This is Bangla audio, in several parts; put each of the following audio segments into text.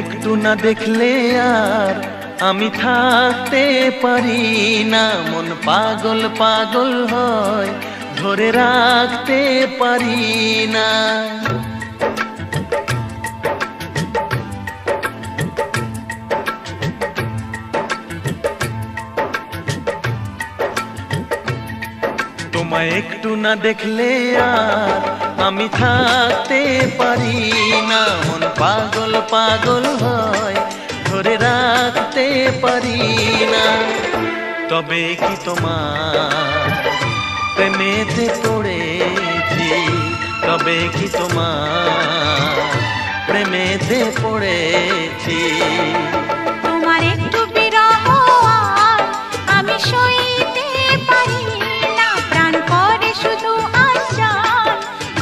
একটু না দেখলে আর আমি থাকতে পারি না, মন পাগল পাগল হয়, ধরে রাখতে পারি না। তোমায় একটু না দেখলে আর আমি থাকতে পারি না, মন পাগল পাগল হয়, ধরে রাখতে পারি না। তবে কি তোমার প্রেমেতে পড়েছি, তবে কি তোমার প্রেমেতে পড়েছি। তোমার একটু বিরহ আর আমি সইতে পারি না, প্রাণ করে শুধু আশার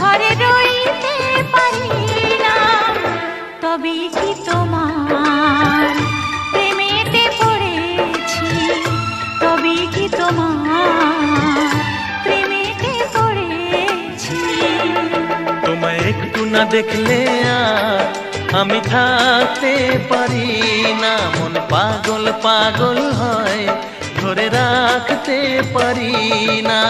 ঘরে রইতে পারি না। তবে কি তোমার প্রেমেতে পড়েছি, তবে কি তোমার প্রেমেতে পড়েছি। তোমায় একটু না দেখলে আর আমি থাকতে পারি না, মন পাগল পাগল হয়, ধরে রাখতে পারি না।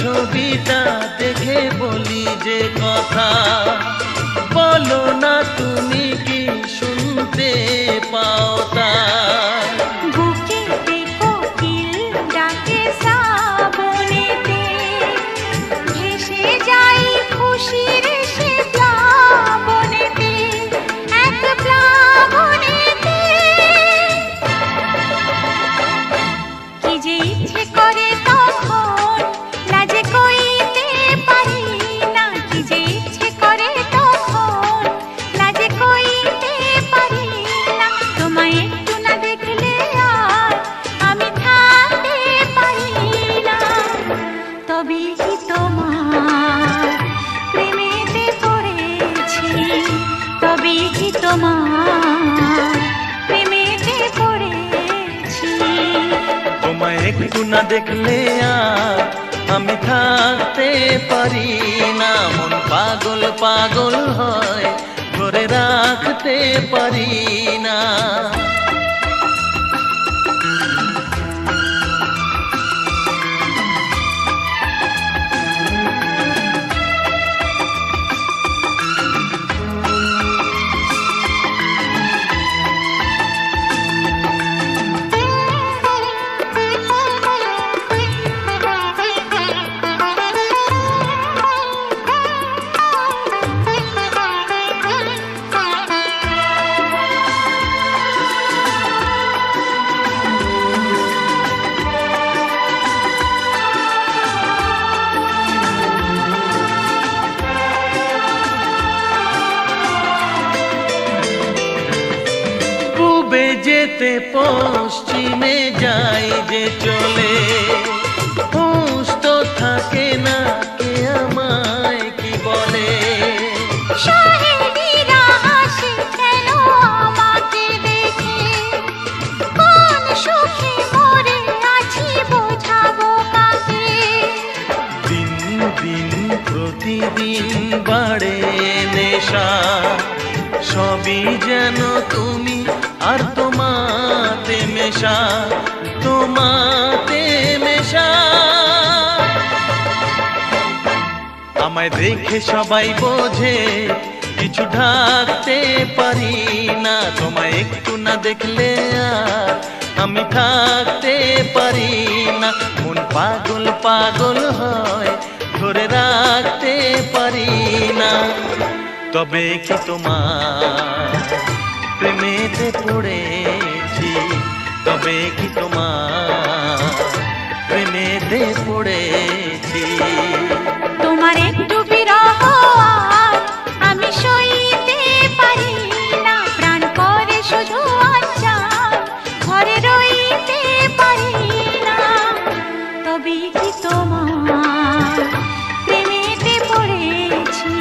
ছবিটা দেখে বলি যে কথা, বলো না তুমি কি শুনতে পাও তা। বুকেতে কোকিল ডাকে শ্রাবণেতে, ভেসে যাই খুশির সে প্লাবনেতে, এক প্লাবনেতে। কি যে ইচ্ছে করে তখন লাজে কইতে পারি না, কি যে ইচ্ছে করে তখন লাজে কইতে পারি না। তোমায় একটু না দেখলে আর আমি থাকতে পারি না। তবে কি তোমার প্রেমেতে পড়েছি, তবে কি তোমার প্রেমেতে পড়েছি। তোমায় একটু না দেখলে আর আমি থাকতে পারি না, মন পাগল পাগল হয়, ধরে রাখতে পারি না। যেতে পশ্চিমে যাই যে চলে, হুঁশ তো থাকে না কে আমায় কি বলে। শাহেদিরা হাসে কেন আমাকে দেখে, কোন সুখে মরে আছি বোঝাবো কাকে। দিন দিন প্রতিদিন বাড়ে নেশা, সবই যেন তুমি আর তোমাতে মেশা, তোমাতে মেশা। আমায় দেখে সবাই বোঝে কিছু ঢাকতে পারি না, তোমায় একটু না দেখলে আর আমি থাকতে পারি না, মন পাগল পাগল হয়, থাকতে পারি না। তবে কি তোমার প্রেমেতে পড়েছি, তবে কি তোমার প্রেমেতে পড়েছি। তোমার একটু বিরহ আর আমি সইতে পারি না, প্রাণ করে শুধু আচ্ছা ঘরে রইতে পারি না। তবে কি তোমার প্রেমেতে পড়েছি,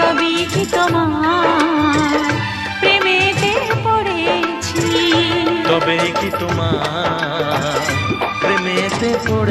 তবে কি তোমার প্রেমেতে পড়েছি, তবে কি তোমার প্রেমেতে পড়েছি।